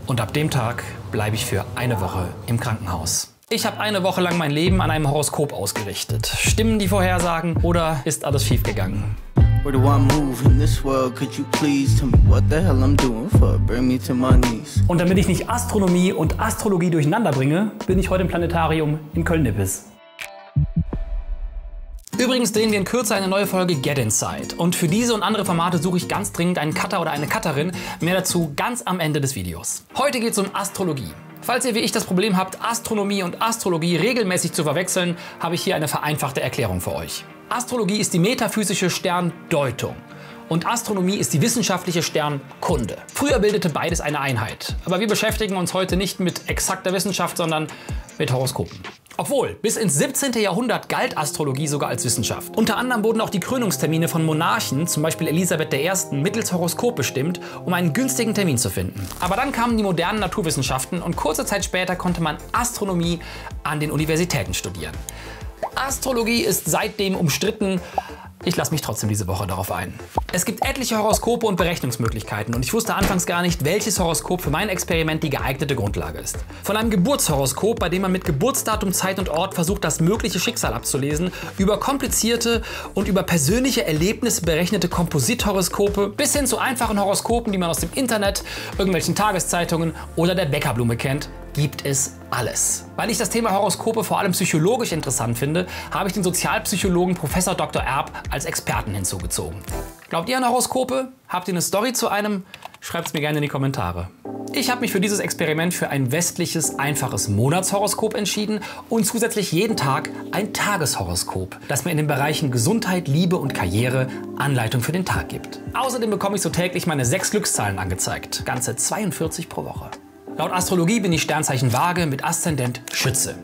Und ab dem Tag bleibe ich für eine Woche im Krankenhaus. Ich habe eine Woche lang mein Leben an einem Horoskop ausgerichtet. Stimmen die Vorhersagen oder ist alles schiefgegangen? Und damit ich nicht Astronomie und Astrologie durcheinander bringe, bin ich heute im Planetarium in Köln-Nippes. Übrigens drehen wir in Kürze eine neue Folge Get Inside. Und für diese und andere Formate suche ich ganz dringend einen Cutter oder eine Cutterin. Mehr dazu ganz am Ende des Videos. Heute geht es um Astrologie. Falls ihr wie ich das Problem habt, Astronomie und Astrologie regelmäßig zu verwechseln, habe ich hier eine vereinfachte Erklärung für euch. Astrologie ist die metaphysische Sterndeutung. Und Astronomie ist die wissenschaftliche Sternkunde. Früher bildete beides eine Einheit. Aber wir beschäftigen uns heute nicht mit exakter Wissenschaft, sondern mit Horoskopen. Obwohl, bis ins 17. Jahrhundert galt Astrologie sogar als Wissenschaft. Unter anderem wurden auch die Krönungstermine von Monarchen, zum Beispiel Elisabeth I., mittels Horoskop bestimmt, um einen günstigen Termin zu finden. Aber dann kamen die modernen Naturwissenschaften und kurze Zeit später konnte man Astronomie an den Universitäten studieren. Astrologie ist seitdem umstritten. Ich lasse mich trotzdem diese Woche darauf ein. Es gibt etliche Horoskope und Berechnungsmöglichkeiten und ich wusste anfangs gar nicht, welches Horoskop für mein Experiment die geeignete Grundlage ist. Von einem Geburtshoroskop, bei dem man mit Geburtsdatum, Zeit und Ort versucht, das mögliche Schicksal abzulesen, über komplizierte und über persönliche Erlebnisse berechnete Komposithoroskope bis hin zu einfachen Horoskopen, die man aus dem Internet, irgendwelchen Tageszeitungen oder der Bäckerblume kennt, gibt es alles. Weil ich das Thema Horoskope vor allem psychologisch interessant finde, habe ich den Sozialpsychologen Prof. Dr. Erb als Experten hinzugezogen. Glaubt ihr an Horoskope? Habt ihr eine Story zu einem? Schreibt es mir gerne in die Kommentare. Ich habe mich für dieses Experiment für ein westliches, einfaches Monatshoroskop entschieden und zusätzlich jeden Tag ein Tageshoroskop, das mir in den Bereichen Gesundheit, Liebe und Karriere Anleitung für den Tag gibt. Außerdem bekomme ich so täglich meine 6 Glückszahlen angezeigt, ganze 42 pro Woche. Laut Astrologie bin ich Sternzeichen Waage mit Aszendent Schütze.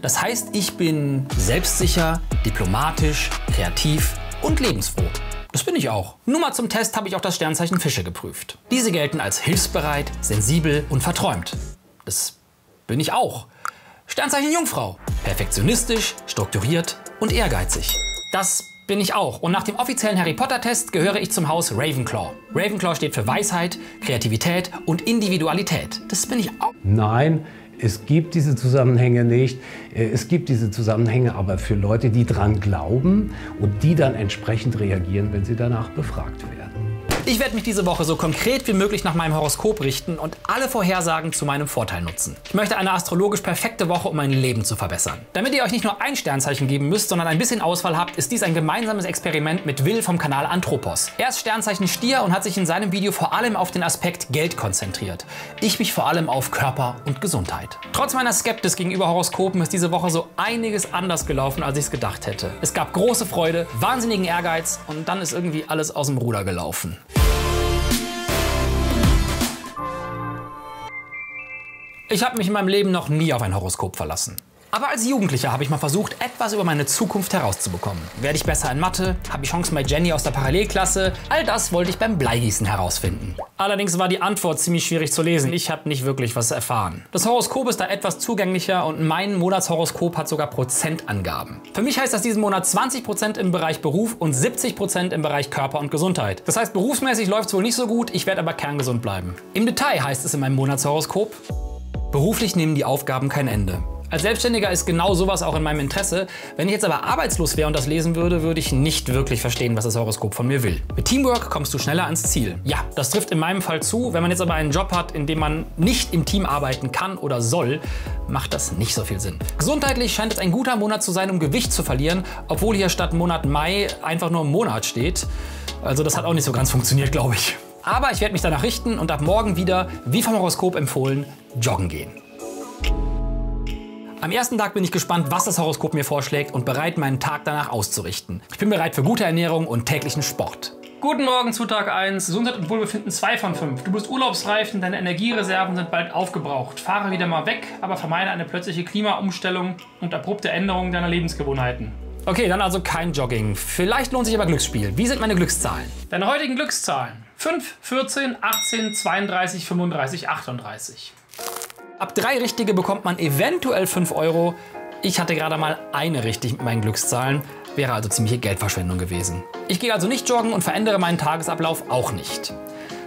Das heißt, ich bin selbstsicher, diplomatisch, kreativ und lebensfroh. Das bin ich auch. Nur mal zum Test habe ich auch das Sternzeichen Fische geprüft. Diese gelten als hilfsbereit, sensibel und verträumt. Das bin ich auch. Sternzeichen Jungfrau. Perfektionistisch, strukturiert und ehrgeizig. Das bin ich auch. Und nach dem offiziellen Harry Potter-Test gehöre ich zum Haus Ravenclaw. Ravenclaw steht für Weisheit, Kreativität und Individualität. Das bin ich auch. Nein, es gibt diese Zusammenhänge nicht. Es gibt diese Zusammenhänge aber für Leute, die dran glauben und die dann entsprechend reagieren, wenn sie danach befragt werden. Ich werde mich diese Woche so konkret wie möglich nach meinem Horoskop richten und alle Vorhersagen zu meinem Vorteil nutzen. Ich möchte eine astrologisch perfekte Woche, um mein Leben zu verbessern. Damit ihr euch nicht nur ein Sternzeichen geben müsst, sondern ein bisschen Auswahl habt, ist dies ein gemeinsames Experiment mit Will vom Kanal Anthropos. Er ist Sternzeichen Stier und hat sich in seinem Video vor allem auf den Aspekt Geld konzentriert. Ich mich vor allem auf Körper und Gesundheit. Trotz meiner Skepsis gegenüber Horoskopen ist diese Woche so einiges anders gelaufen, als ich es gedacht hätte. Es gab große Freude, wahnsinnigen Ehrgeiz und dann ist irgendwie alles aus dem Ruder gelaufen. Ich habe mich in meinem Leben noch nie auf ein Horoskop verlassen. Aber als Jugendlicher habe ich mal versucht, etwas über meine Zukunft herauszubekommen. Werde ich besser in Mathe? Habe ich Chancen bei Jenny aus der Parallelklasse? All das wollte ich beim Bleigießen herausfinden. Allerdings war die Antwort ziemlich schwierig zu lesen. Ich habe nicht wirklich was erfahren. Das Horoskop ist da etwas zugänglicher und mein Monatshoroskop hat sogar Prozentangaben. Für mich heißt das diesen Monat 20% im Bereich Beruf und 70% im Bereich Körper und Gesundheit. Das heißt, berufsmäßig läuft es wohl nicht so gut, ich werde aber kerngesund bleiben. Im Detail heißt es in meinem Monatshoroskop: Beruflich nehmen die Aufgaben kein Ende. Als Selbstständiger ist genau sowas auch in meinem Interesse. Wenn ich jetzt aber arbeitslos wäre und das lesen würde, würde ich nicht wirklich verstehen, was das Horoskop von mir will. Mit Teamwork kommst du schneller ans Ziel. Ja, das trifft in meinem Fall zu. Wenn man jetzt aber einen Job hat, in dem man nicht im Team arbeiten kann oder soll, macht das nicht so viel Sinn. Gesundheitlich scheint es ein guter Monat zu sein, um Gewicht zu verlieren, obwohl hier statt Monat Mai einfach nur Monat steht. Also das hat auch nicht so ganz funktioniert, glaube ich. Aber ich werde mich danach richten und ab morgen wieder, wie vom Horoskop empfohlen, joggen gehen. Am ersten Tag bin ich gespannt, was das Horoskop mir vorschlägt und bereit, meinen Tag danach auszurichten. Ich bin bereit für gute Ernährung und täglichen Sport. Guten Morgen zu Tag 1. Gesundheit und Wohlbefinden 2 von 5. Du bist urlaubsreif und deine Energiereserven sind bald aufgebraucht. Fahre wieder mal weg, aber vermeide eine plötzliche Klimaumstellung und abrupte Änderungen deiner Lebensgewohnheiten. Okay, dann also kein Jogging. Vielleicht lohnt sich aber Glücksspiel. Wie sind meine Glückszahlen? Deine heutigen Glückszahlen: 5, 14, 18, 32, 35, 38. Ab 3 Richtige bekommt man eventuell 5 Euro. Ich hatte gerade mal eine richtig mit meinen Glückszahlen. Wäre also ziemliche Geldverschwendung gewesen. Ich gehe also nicht joggen und verändere meinen Tagesablauf auch nicht.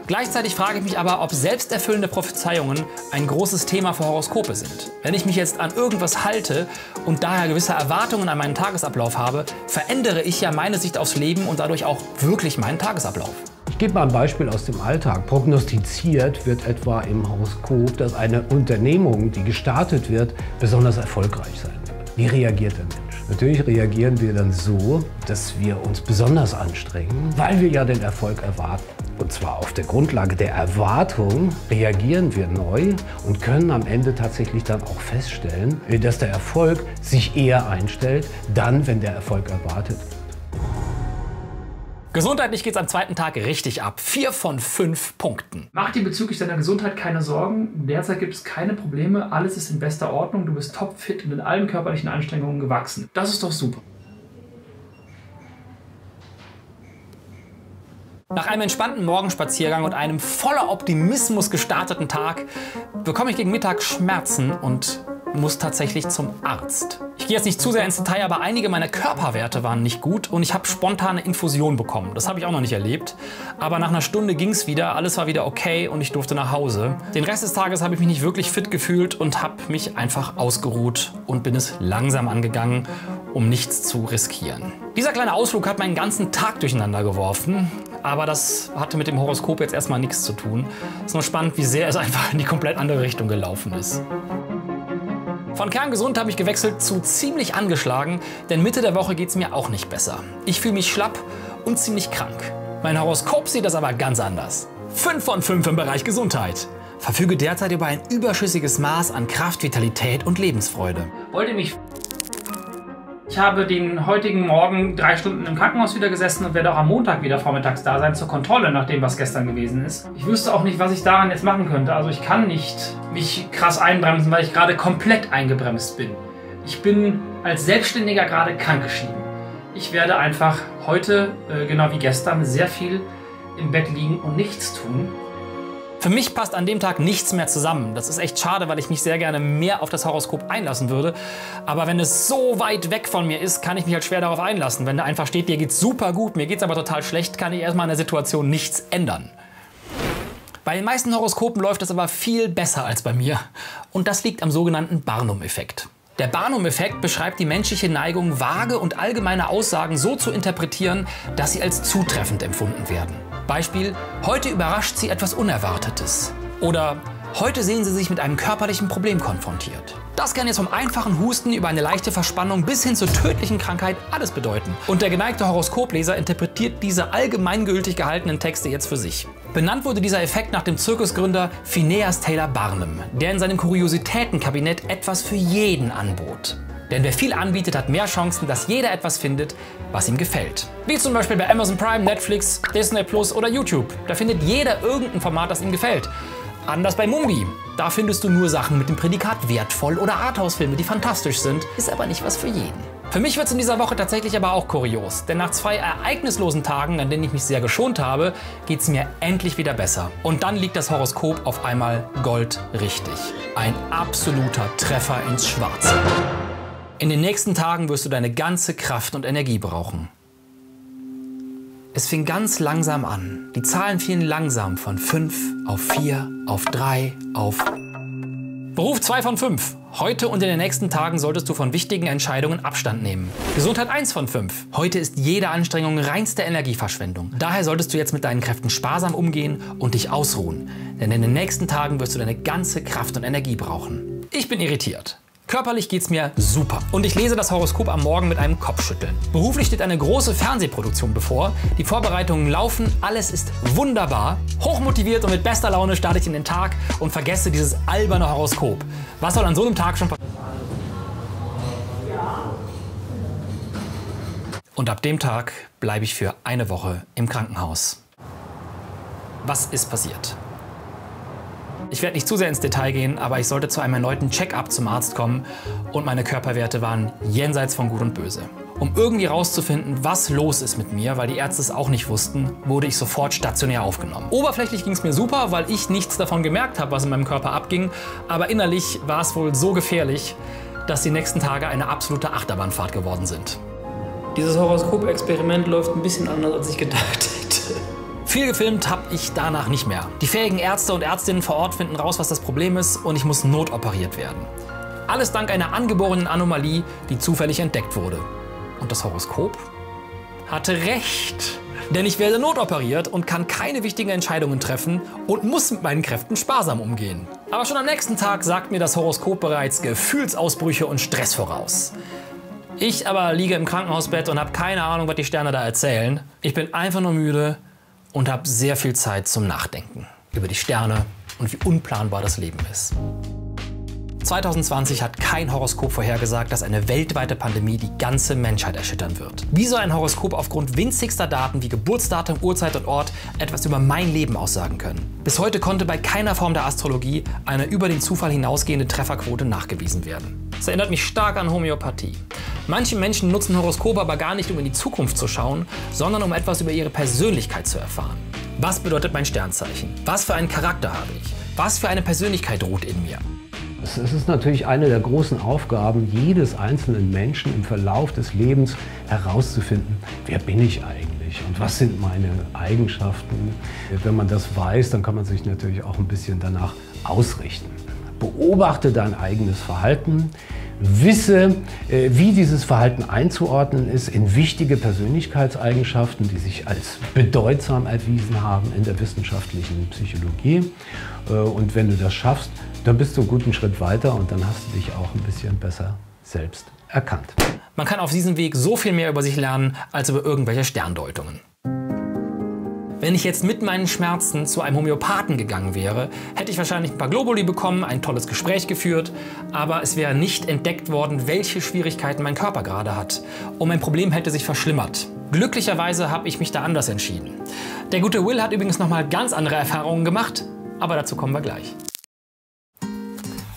Gleichzeitig frage ich mich aber, ob selbsterfüllende Prophezeiungen ein großes Thema für Horoskope sind. Wenn ich mich jetzt an irgendwas halte und daher gewisse Erwartungen an meinen Tagesablauf habe, verändere ich ja meine Sicht aufs Leben und dadurch auch wirklich meinen Tagesablauf. Ich gebe mal ein Beispiel aus dem Alltag. Prognostiziert wird etwa im Horoskop, dass eine Unternehmung, die gestartet wird, besonders erfolgreich sein wird. Wie reagiert der Mensch? Natürlich reagieren wir dann so, dass wir uns besonders anstrengen, weil wir ja den Erfolg erwarten. Und zwar auf der Grundlage der Erwartung reagieren wir neu und können am Ende tatsächlich dann auch feststellen, dass der Erfolg sich eher einstellt, dann, wenn der Erfolg erwartet wird. Gesundheitlich geht's am zweiten Tag richtig ab. 4 von 5 Punkten. Mach dir bezüglich deiner Gesundheit keine Sorgen. Derzeit gibt es keine Probleme. Alles ist in bester Ordnung. Du bist topfit und in allen körperlichen Anstrengungen gewachsen. Das ist doch super. Nach einem entspannten Morgenspaziergang und einem voller Optimismus gestarteten Tag bekomme ich gegen Mittag Schmerzen und muss tatsächlich zum Arzt. Ich gehe jetzt nicht zu sehr ins Detail, aber einige meiner Körperwerte waren nicht gut und ich habe spontane Infusion bekommen. Das habe ich auch noch nicht erlebt. Aber nach einer Stunde ging es wieder, alles war wieder okay und ich durfte nach Hause. Den Rest des Tages habe ich mich nicht wirklich fit gefühlt und habe mich einfach ausgeruht und bin es langsam angegangen, um nichts zu riskieren. Dieser kleine Ausflug hat meinen ganzen Tag durcheinander geworfen, aber das hatte mit dem Horoskop jetzt erstmal nichts zu tun. Es ist nur spannend, wie sehr es einfach in die komplett andere Richtung gelaufen ist. Von kerngesund habe ich gewechselt zu ziemlich angeschlagen, denn Mitte der Woche geht es mir auch nicht besser. Ich fühle mich schlapp und ziemlich krank. Mein Horoskop sieht das aber ganz anders. 5 von 5 im Bereich Gesundheit. Verfüge derzeit über ein überschüssiges Maß an Kraft, Vitalität und Lebensfreude. Wollt ihr mich... Ich habe den heutigen Morgen 3 Stunden im Krankenhaus wieder gesessen und werde auch am Montag wieder vormittags da sein zur Kontrolle, nach dem, was gestern gewesen ist. Ich wüsste auch nicht, was ich daran jetzt machen könnte. Also ich kann nicht mich krass einbremsen, weil ich gerade komplett eingebremst bin. Ich bin als Selbstständiger gerade krankgeschrieben. Ich werde einfach heute, genau wie gestern, sehr viel im Bett liegen und nichts tun. Für mich passt an dem Tag nichts mehr zusammen. Das ist echt schade, weil ich mich sehr gerne mehr auf das Horoskop einlassen würde. Aber wenn es so weit weg von mir ist, kann ich mich halt schwer darauf einlassen. Wenn da einfach steht, dir geht's super gut, mir geht's aber total schlecht, kann ich erstmal an der Situation nichts ändern. Bei den meisten Horoskopen läuft es aber viel besser als bei mir. Und das liegt am sogenannten Barnum-Effekt. Der Barnum-Effekt beschreibt die menschliche Neigung, vage und allgemeine Aussagen so zu interpretieren, dass sie als zutreffend empfunden werden. Beispiel: Heute überrascht Sie etwas Unerwartetes. Oder heute sehen Sie sich mit einem körperlichen Problem konfrontiert. Das kann jetzt vom einfachen Husten über eine leichte Verspannung bis hin zur tödlichen Krankheit alles bedeuten. Und der geneigte Horoskopleser interpretiert diese allgemeingültig gehaltenen Texte jetzt für sich. Benannt wurde dieser Effekt nach dem Zirkusgründer Phineas Taylor Barnum, der in seinem Kuriositätenkabinett etwas für jeden anbot. Denn wer viel anbietet, hat mehr Chancen, dass jeder etwas findet, was ihm gefällt. Wie zum Beispiel bei Amazon Prime, Netflix, Disney Plus oder YouTube. Da findet jeder irgendein Format, das ihm gefällt. Anders bei Mubi. Da findest du nur Sachen mit dem Prädikat wertvoll oder Arthouse-Filme, die fantastisch sind. Ist aber nicht was für jeden. Für mich wird es in dieser Woche tatsächlich aber auch kurios. Denn nach 2 ereignislosen Tagen, an denen ich mich sehr geschont habe, geht es mir endlich wieder besser. Und dann liegt das Horoskop auf einmal goldrichtig. Ein absoluter Treffer ins Schwarze. In den nächsten Tagen wirst du deine ganze Kraft und Energie brauchen. Es fing ganz langsam an. Die Zahlen fielen langsam von 5 auf 4, auf 3, auf... Beruf 2 von 5. Heute und in den nächsten Tagen solltest du von wichtigen Entscheidungen Abstand nehmen. Gesundheit 1 von 5. Heute ist jede Anstrengung reinste Energieverschwendung. Daher solltest du jetzt mit deinen Kräften sparsam umgehen und dich ausruhen. Denn in den nächsten Tagen wirst du deine ganze Kraft und Energie brauchen. Ich bin irritiert. Körperlich geht's mir super und ich lese das Horoskop am Morgen mit einem Kopfschütteln. Beruflich steht eine große Fernsehproduktion bevor. Die Vorbereitungen laufen, alles ist wunderbar. Hochmotiviert und mit bester Laune starte ich in den Tag und vergesse dieses alberne Horoskop. Was soll an so einem Tag schon passieren? Und ab dem Tag bleibe ich für eine Woche im Krankenhaus. Was ist passiert? Ich werde nicht zu sehr ins Detail gehen, aber ich sollte zu einem erneuten Check-up zum Arzt kommen und meine Körperwerte waren jenseits von Gut und Böse. Um irgendwie rauszufinden, was los ist mit mir, weil die Ärzte es auch nicht wussten, wurde ich sofort stationär aufgenommen. Oberflächlich ging es mir super, weil ich nichts davon gemerkt habe, was in meinem Körper abging, aber innerlich war es wohl so gefährlich, dass die nächsten Tage eine absolute Achterbahnfahrt geworden sind. Dieses Horoskop-Experiment läuft ein bisschen anders, als ich gedacht hätte. Viel gefilmt habe ich danach nicht mehr. Die fähigen Ärzte und Ärztinnen vor Ort finden raus, was das Problem ist, und ich muss notoperiert werden. Alles dank einer angeborenen Anomalie, die zufällig entdeckt wurde. Und das Horoskop hatte recht. Denn ich werde notoperiert und kann keine wichtigen Entscheidungen treffen und muss mit meinen Kräften sparsam umgehen. Aber schon am nächsten Tag sagt mir das Horoskop bereits Gefühlsausbrüche und Stress voraus. Ich aber liege im Krankenhausbett und habe keine Ahnung, was die Sterne da erzählen. Ich bin einfach nur müde und habe sehr viel Zeit zum Nachdenken über die Sterne und wie unplanbar das Leben ist. 2020 hat kein Horoskop vorhergesagt, dass eine weltweite Pandemie die ganze Menschheit erschüttern wird. Wie soll ein Horoskop aufgrund winzigster Daten wie Geburtsdatum, Uhrzeit und Ort etwas über mein Leben aussagen können? Bis heute konnte bei keiner Form der Astrologie eine über den Zufall hinausgehende Trefferquote nachgewiesen werden. Das erinnert mich stark an Homöopathie. Manche Menschen nutzen Horoskope aber gar nicht, um in die Zukunft zu schauen, sondern um etwas über ihre Persönlichkeit zu erfahren. Was bedeutet mein Sternzeichen? Was für einen Charakter habe ich? Was für eine Persönlichkeit ruht in mir? Es ist natürlich eine der großen Aufgaben jedes einzelnen Menschen im Verlauf des Lebens herauszufinden, wer bin ich eigentlich und was sind meine Eigenschaften. Wenn man das weiß, dann kann man sich natürlich auch ein bisschen danach ausrichten. Beobachte dein eigenes Verhalten, wisse, wie dieses Verhalten einzuordnen ist in wichtige Persönlichkeitseigenschaften, die sich als bedeutsam erwiesen haben in der wissenschaftlichen Psychologie. Und wenn du das schaffst, dann bist du einen guten Schritt weiter und dann hast du dich auch ein bisschen besser selbst erkannt. Man kann auf diesem Weg so viel mehr über sich lernen, als über irgendwelche Sterndeutungen. Wenn ich jetzt mit meinen Schmerzen zu einem Homöopathen gegangen wäre, hätte ich wahrscheinlich ein paar Globuli bekommen, ein tolles Gespräch geführt, aber es wäre nicht entdeckt worden, welche Schwierigkeiten mein Körper gerade hat. Und mein Problem hätte sich verschlimmert. Glücklicherweise habe ich mich da anders entschieden. Der gute Will hat übrigens nochmal ganz andere Erfahrungen gemacht, aber dazu kommen wir gleich.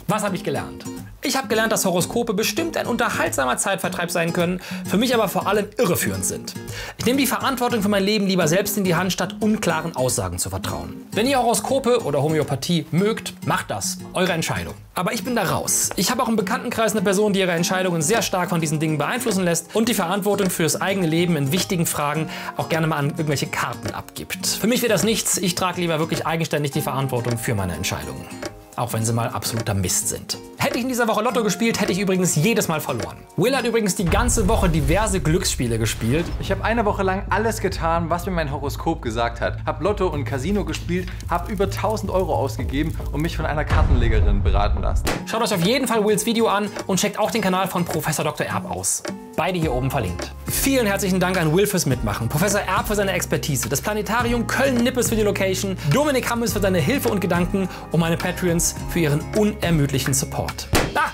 Was habe ich gelernt? Ich habe gelernt, dass Horoskope bestimmt ein unterhaltsamer Zeitvertreib sein können, für mich aber vor allem irreführend sind. Ich nehme die Verantwortung für mein Leben lieber selbst in die Hand, statt unklaren Aussagen zu vertrauen. Wenn ihr Horoskope oder Homöopathie mögt, macht das. Eure Entscheidung. Aber ich bin da raus. Ich habe auch im Bekanntenkreis eine Person, die ihre Entscheidungen sehr stark von diesen Dingen beeinflussen lässt und die Verantwortung fürs eigene Leben in wichtigen Fragen auch gerne mal an irgendwelche Karten abgibt. Für mich wäre das nichts. Ich trage lieber wirklich eigenständig die Verantwortung für meine Entscheidungen. Auch wenn sie mal absoluter Mist sind. Hätte ich in dieser Woche Lotto gespielt, hätte ich übrigens jedes Mal verloren. Will hat übrigens die ganze Woche diverse Glücksspiele gespielt. Ich habe eine Woche lang alles getan, was mir mein Horoskop gesagt hat. Hab Lotto und Casino gespielt, habe über 1000 Euro ausgegeben und mich von einer Kartenlegerin beraten lassen. Schaut euch auf jeden Fall Wills Video an und checkt auch den Kanal von Professor Dr. Erb aus. Beide hier oben verlinkt. Vielen herzlichen Dank an Will fürs Mitmachen, Professor Erb für seine Expertise, das Planetarium Köln-Nippes für die Location, Dominik Hammes für seine Hilfe und Gedanken und meine Patreons für ihren unermüdlichen Support.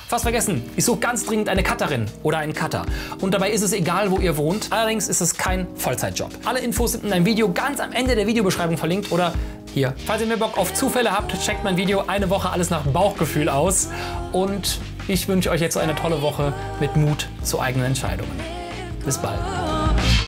Fast vergessen, ich suche ganz dringend eine Cutterin oder einen Cutter. Und dabei ist es egal, wo ihr wohnt. Allerdings ist es kein Vollzeitjob. Alle Infos sind in einem Video ganz am Ende der Videobeschreibung verlinkt oder hier. Falls ihr mehr Bock auf Zufälle habt, checkt mein Video eine Woche alles nach Bauchgefühl aus. Und ich wünsche euch jetzt eine tolle Woche mit Mut zu eigenen Entscheidungen. Bis bald.